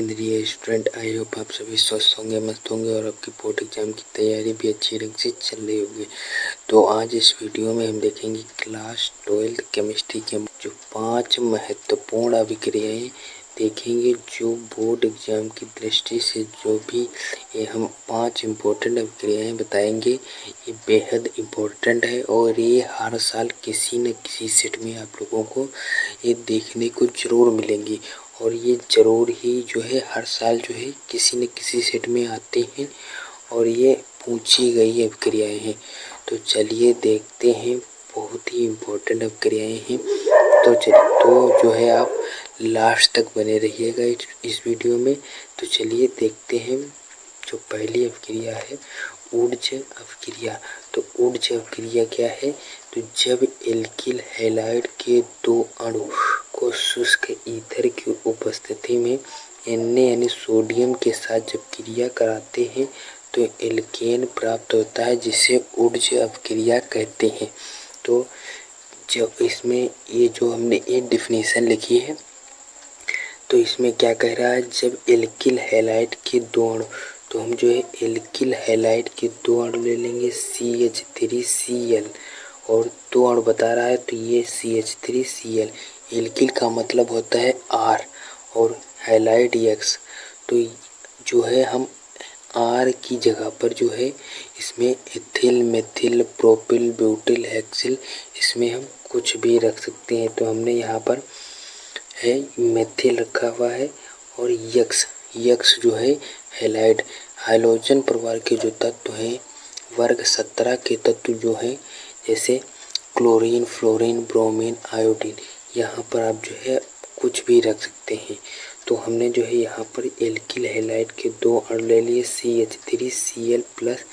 Dear student, I hope आप सभी स्वस्थ होंगे, मस्त होंगे और आपकी बोर्ड एग्जाम की तैयारी भी अच्छी ढंग से चल रही होगी। तो आज इस वीडियो में हम देखेंगे क्लास 12 केमिस्ट्री के जो 5 महत्वपूर्ण अभिक्रियाएं देखेंगे, जो बोर्ड एग्जाम की दृष्टि से जो भी ये हम 5 इम्पोर्टेंट अभिक्रियाएं बताएंगे, ये बेहद इम्पोर्टेंट है और ये हर साल किसी न किसी सेट में आप लोगों को ये देखने को जरूर मिलेंगी और ये ज़रूर ही जो है हर साल जो है किसी न किसी सेट में आते हैं और ये पूछी गई अभिक्रियाएं हैं। तो चलिए देखते हैं, बहुत ही इम्पोर्टेंट अभिक्रियाएं हैं। तो जो है आप लास्ट तक बने रहिएगा इस वीडियो में। तो चलिए देखते हैं, जो पहली अभिक्रिया है ऊर्ज अभिक्रिया। तो ऊर्ज अभिक्रिया क्या है? तो जब एल्किल हैलाइड के 2 अणु को शुष्क ईथर की उपस्थिति में Na यानी सोडियम के साथ जब क्रिया कराते हैं तो एल्केन प्राप्त होता है, जिसे ऊर्ज अभिक्रिया कहते हैं। तो जब इसमें ये जो हमने एक डिफिनेशन लिखी है, तो इसमें क्या कह रहा है, जब एल्किल हैलाइड के 2 अणु, तो हम जो है एल्किल हैलाइड के 2 अणु ले लेंगे CH3Cl और 2 अणु बता रहा है तो ये CH3Cl। एल्किल का मतलब होता है R और हैलाइड X। तो जो है हम R की जगह पर जो है इसमें ethyl, methyl, propyl, butyl, hexyl, इसमें हम कुछ भी रख सकते हैं। तो हमने यहाँ पर है मेथिल रखा हुआ है और यक्स जो है हैलाइड। हाइड्रोजन परिवार के जो तत्व हैं वर्ग 17 के तत्व जो हैं, जैसे क्लोरीन, फ्लोरीन, ब्रोमीन, आयोडीन, यहाँ पर आप जो है कुछ भी रख सकते हैं। तो हमने जो है यहाँ पर एल्किल हैलाइड के 2 अणु ले लिए CH3Cl प्लस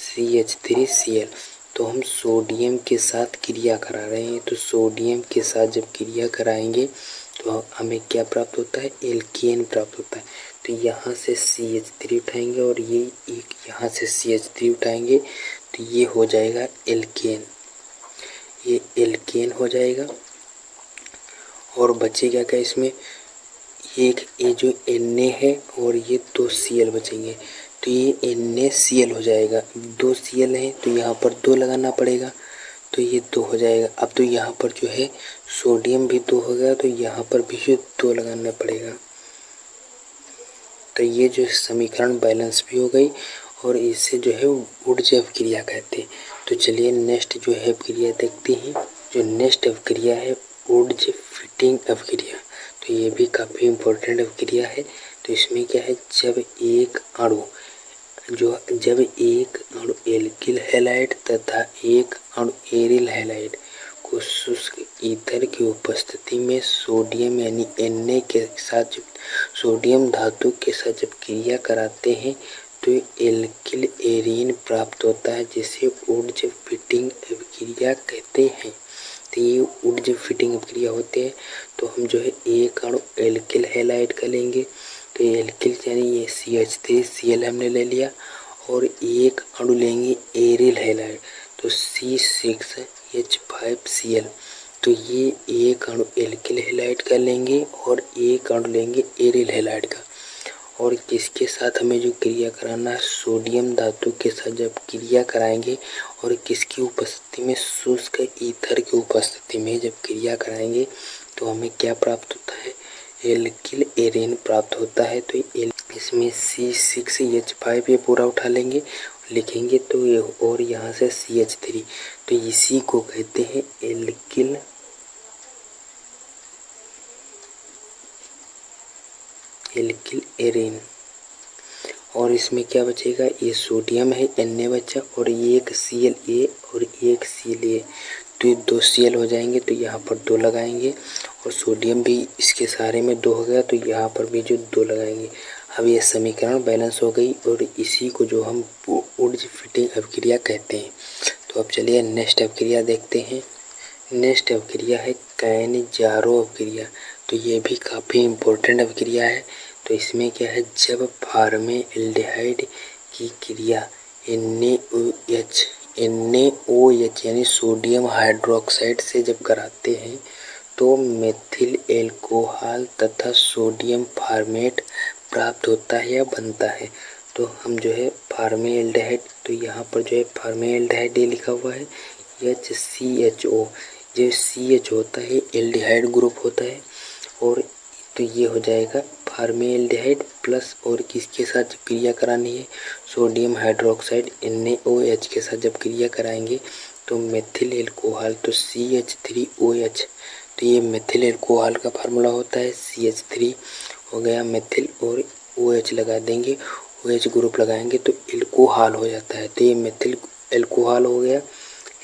CH3Cl। तो हम सोडियम के साथ क्रिया करा रहे हैं, तो सोडियम के साथ जब क्रिया कराएंगे तो हमें क्या प्राप्त होता है? एल्केन प्राप्त होता है। तो यहाँ से CH3 उठाएंगे और ये एक यहाँ से CH3 उठाएंगे तो ये हो जाएगा एल्केन, ये एल्केन हो जाएगा। और बचेगा क्या इसमें? एक ये जो Na है और ये 2 Cl बचेंगे, तो ये NaCl हो जाएगा। 2 Cl है तो यहाँ पर 2 लगाना पड़ेगा, तो ये 2 हो जाएगा। अब तो यहाँ पर जो है सोडियम भी 2 हो गया, तो यहाँ पर भी जो 2 लगाना पड़ेगा। तो ये जो समीकरण बैलेंस भी हो गई और इससे जो है ऊर्ज अभिक्रिया कहते हैं। तो चलिए नेक्स्ट जो है अभिक्रिया देखते हैं। जो नेक्स्ट अभिक्रिया है ऊर्ज फिटिंग अभिक्रिया। तो ये भी काफ़ी इम्पोर्टेंट अभिक्रिया है। तो इसमें क्या है, जब एक अणु एल्किल हैलाइड तथा एक अणु एरिल हैलाइड को शुष्क ईथर की उपस्थिति में सोडियम यानी Na के साथ जब सोडियम धातु के साथ जब क्रिया कराते हैं तो एल्किल एरीन प्राप्त होता है, जिसे ऊर्ज फिटिंग अभिक्रिया कहते हैं। तो ये ऊर्ज फिटिंग अभिक्रिया होते हैं। तो हम जो है एक अणु एल्किल हैलाइड का लेंगे, तो एल्किल यानी ये CH3Cl हमने ले लिया और एक अणु लेंगे एरिल हैलाइड, तो C6H5Cl। तो ये एक अणु एल्किल हैलाइड का लेंगे और एक अणु लेंगे एरिल हैलाइड का। और किसके साथ हमें जो क्रिया कराना है, सोडियम धातु के साथ जब क्रिया कराएंगे और किसकी उपस्थिति में, शुष्क ईथर की उपस्थिति में जब क्रिया कराएंगे तो हमें क्या प्राप्त होता है? एल्किल एरीन प्राप्त होता है। तो इसमें C6H5 ये पूरा उठा लेंगे, लिखेंगे तो ये, और यहाँ से CH3, तो इसी को कहते हैं एल्किल एरीन। और इसमें क्या बचेगा, ये सोडियम है Na बचा और ये एक Cl और एक Cl, तो ये 2 Cl हो जाएंगे, तो यहाँ पर 2 लगाएंगे और सोडियम भी इसके सारे में 2 हो गया, तो यहाँ पर भी जो 2 लगाएंगे। अब ये समीकरण बैलेंस हो गई और इसी को जो हम ऊर्ज फिटिंग अभिक्रिया कहते हैं। तो अब चलिए नेक्स्ट अभिक्रिया देखते हैं। नेक्स्ट अभिक्रिया है कैन-जारो अभिक्रिया। तो ये भी काफ़ी इम्पोर्टेंट अभिक्रिया है। तो इसमें क्या है, जब फॉर्मेल्डिहाइड की क्रिया NaOH यानी सोडियम हाइड्रोक्साइड से जब कराते हैं तो मेथिल एल्कोहल तथा सोडियम फॉर्मेट प्राप्त होता है या बनता है। तो हम जो है फॉर्मेल्डिहाइड, तो यहाँ पर जो है फॉर्मेल्डिहाइड ये लिखा हुआ है HCHO। जो CH होता है एल्डिहाइड ग्रुप होता है, और तो ये हो जाएगा फॉर्मेल्डिहाइड प्लस, और किसके साथ जब क्रिया करानी है, सोडियम हाइड्रोक्साइड NaOH के साथ जब क्रिया कराएंगे तो मेथिल एल्कोहल, तो CH3OH। तो ये मेथिल एल्कोहल का फार्मूला होता है CH3 हो गया मेथिल, और OH लगा देंगे, OH ग्रुप लगाएंगे तो एल्कोहल हो जाता है। तो ये मेथिल एल्कोहल हो गया।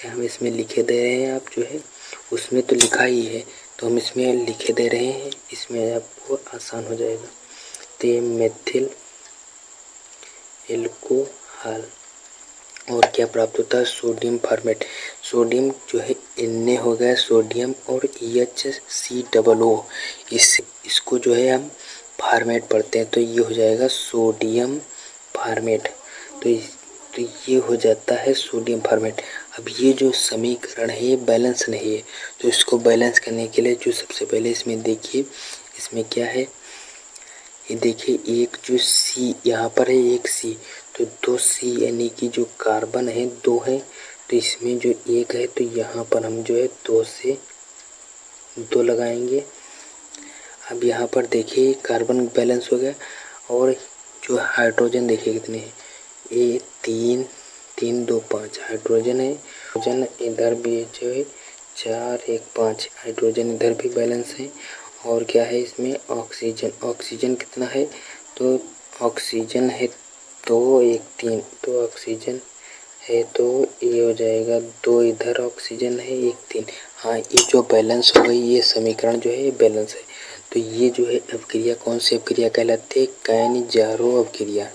हम इसमें लिखे दे रहे हैं, आप जो है उसमें तो लिखा ही है, तो हम इसमें लिखे दे रहे हैं, इसमें आपको आसान हो जाएगा। तो ये मेथिल एल्कोहल, और क्या प्राप्त होता है, सोडियम फॉर्मेट। सोडियम जो है Na हो गया सोडियम, और HCOO, इसको जो है हम फॉर्मेट पढ़ते हैं, तो ये हो जाएगा सोडियम फॉर्मेट। तो ये हो जाता है सोडियम फॉर्मेट। अब ये जो समीकरण है ये बैलेंस नहीं है, तो इसको बैलेंस करने के लिए जो सबसे पहले इसमें देखिए, इसमें क्या है, ये देखिए एक जो C यहाँ पर है, एक C, तो 2 C यानी कि जो कार्बन है 2 है, तो इसमें जो एक है तो यहाँ पर हम जो है 2 से 2 लगाएंगे। अब यहाँ पर देखिए कार्बन बैलेंस हो गया, और जो हाइड्रोजन देखिए कितने हैं, ये 3 3 2 5 हाइड्रोजन है। हाइड्रोजन इधर भी जो है 4 1 5 हाइड्रोजन इधर भी बैलेंस है। और क्या है इसमें, ऑक्सीजन, ऑक्सीजन कितना है, तो ऑक्सीजन है 2 1 3, तो ऑक्सीजन है तो ये हो जाएगा 2, इधर ऑक्सीजन है 1 3। हाँ, ये जो बैलेंस हो गई, ये समीकरण जो है ये बैलेंस है। तो ये जो है अपक्रिया कौन सी अपक्रिया कहलाती है, कैन-ज़ारो अपक्रिया।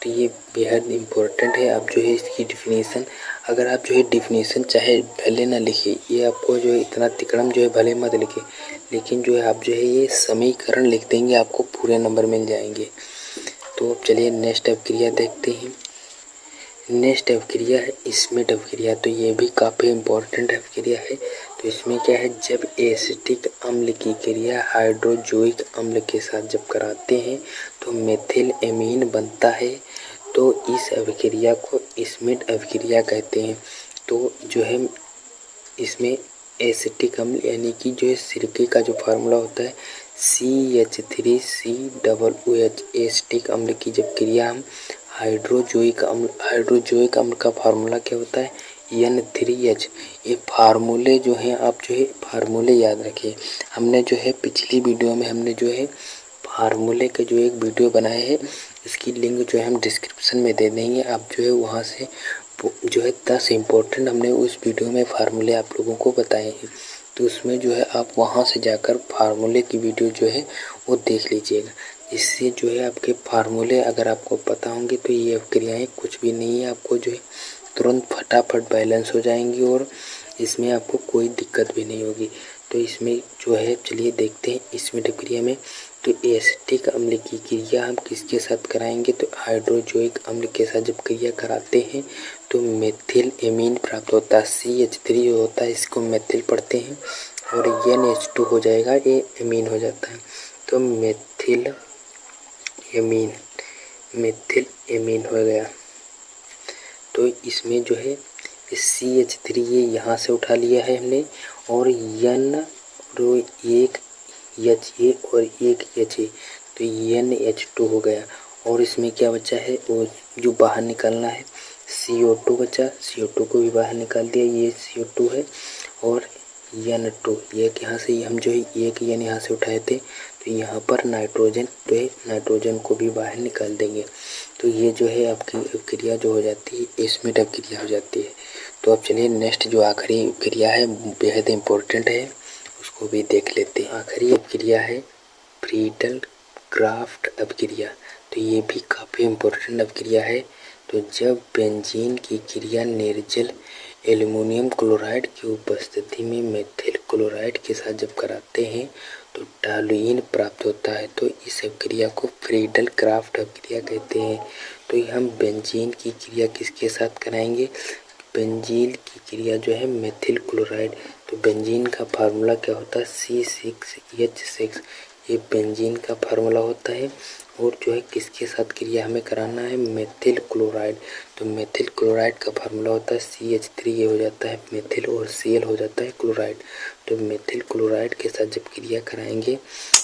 तो ये बेहद इम्पोर्टेंट है। आप जो है इसकी डिफिनीसन, अगर आप जो है डिफिनीसन चाहे भले ना लिखिए, ये आपको जो है इतना तिकड़म जो है भले मत लिखे, लेकिन जो है आप जो है ये समीकरण लिख देंगे, आपको पूरे नंबर मिल जाएंगे। तो अब चलिए नेक्स्ट अपक्रिया देखते हैं। नेक्स्ट अपक्रिया है स्मिट अपक्रिया, तो ये भी काफ़ी इम्पोर्टेंट अपक्रिया है। तो इसमें क्या है, जब एसिटिक अम्ल की क्रिया हाइड्रोजोइक अम्ल के साथ जब कराते हैं तो मेथिल एमीन बनता है, तो इस अपक्रिया को स्मिट अपक्रिया कहते हैं। तो जो है इसमें एसिटिक अम्ल यानी कि जो है सिरके का जो फार्मूला होता है CH3COOH, एसिटिक अम्ल की जब क्रिया हम हाइड्रोजोइक अम्ल का फार्मूला क्या होता है N3H। ये फार्मूले जो हैं, आप जो है फार्मूले याद रखिए। हमने जो है पिछली वीडियो में हमने जो है फार्मूले का जो एक वीडियो बनाए हैं, इसकी लिंक जो है हम डिस्क्रिप्शन में दे देंगे। आप जो है वहाँ से जो है 10 इम्पोर्टेंट हमने उस वीडियो में फार्मूले आप लोगों को बताए हैं, तो उसमें जो है आप वहाँ से जाकर फार्मूले की वीडियो जो है वो देख लीजिएगा। इससे जो है आपके फार्मूले अगर आपको पता होंगे तो ये अपक्रियाएँ कुछ भी नहीं है, आपको जो है तुरंत फटाफट बैलेंस हो जाएंगी, और इसमें आपको कोई दिक्कत भी नहीं होगी। तो इसमें जो है चलिए देखते हैं इसमें अपक्रिया में। तो एसिटिक अम्ल की क्रिया हम किसके साथ कराएंगे, तो हाइड्रोजोइक अम्ल के साथ जब क्रिया कराते हैं तो मेथिल एमीन प्राप्त होता है। CH3 होता है, इसको मेथिल पढ़ते हैं, और NH2 हो जाएगा, ये एमीन हो जाता है। तो मेथिल एमीन हो गया। तो इसमें जो है CH3 ये यहाँ से उठा लिया है हमने, और N रो एक HA और एक HA, तो NH2 हो गया। और इसमें क्या बचा है, वो जो बाहर निकालना है CO2 बचा, CO2 को भी बाहर निकाल दिया, ये CO2 है, और N2 ये यहाँ से हम जो है एक N यहाँ से उठाए थे, तो यहाँ पर नाइट्रोजन तो है, नाइट्रोजन को भी बाहर निकाल देंगे। तो ये जो है आपकी अपक्रिया जो हो जाती है स्मिट अपक्रिया हो जाती है। तो अब चलिए नेक्स्ट जो आखिरी क्रिया है बेहद इम्पोर्टेंट है, उसको भी देख लेते हैं। आखिरी अपक्रिया है फ्रीडल क्राफ्ट अपक्रिया, तो ये भी काफ़ी इम्पोर्टेंट अपक्रिया है। तो जब बेंजीन की क्रिया निर्जल एल्युमिनियम क्लोराइड की उपस्थिति में मेथिल क्लोराइड के साथ जब कराते हैं तो टॉलुइन प्राप्त होता है। तो इस अपक्रिया को फ्रीडल क्राफ्ट अपक्रिया कहते हैं। तो हम बेंजीन की क्रिया किसके साथ कराएंगे, बेंजीन की क्रिया जो है मेथिल क्लोराइड, तो बेंजीन का फार्मूला क्या होता है C6H6। ये बेंजीन का फार्मूला होता है। और जो है किसके साथ क्रिया हमें कराना है, मेथिल क्लोराइड। तो मेथिल क्लोराइड का फार्मूला होता है CH3, ये हो जाता है मेथिल और Cl हो जाता है क्लोराइड। तो मेथिल क्लोराइड के साथ जब क्रिया कराएंगे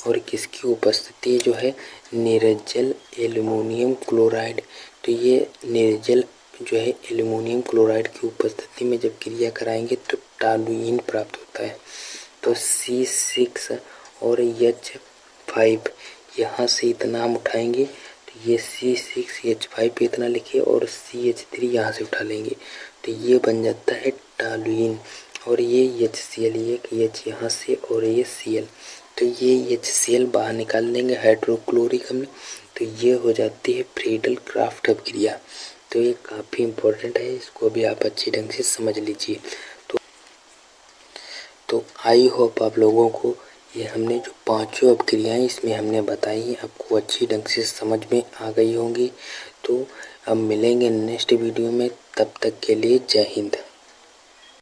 और किसकी उपस्थिति जो है, निर्जल एल्युमिनियम क्लोराइड। तो ये निर्जल जो है एल्युमिनियम क्लोराइड की उपस्थिति में जब क्रिया कराएंगे तो टॉलुइन प्राप्त होता है। तो C6 और H5 यहाँ से इतना हम उठाएंगे, तो ये C6H5 इतना लिखिए और CH3 यहाँ से उठा लेंगे, तो ये बन जाता है टॉलुइन। और ये HCl, ये H यहाँ से और ये Cl, तो ये HCl बाहर निकाल देंगे हाइड्रोक्लोरिक अम्ल, तो ये हो जाती है फ्रीडल क्राफ्ट क्रिया। तो ये काफ़ी इम्पोर्टेंट है, इसको भी आप अच्छी ढंग से समझ लीजिए। तो आई होप आप लोगों को ये हमने जो पांचों अपक्रियाएं इसमें हमने बताई आपको अच्छी ढंग से समझ में आ गई होंगी। तो अब मिलेंगे नेक्स्ट वीडियो में, तब तक के लिए जय हिंद।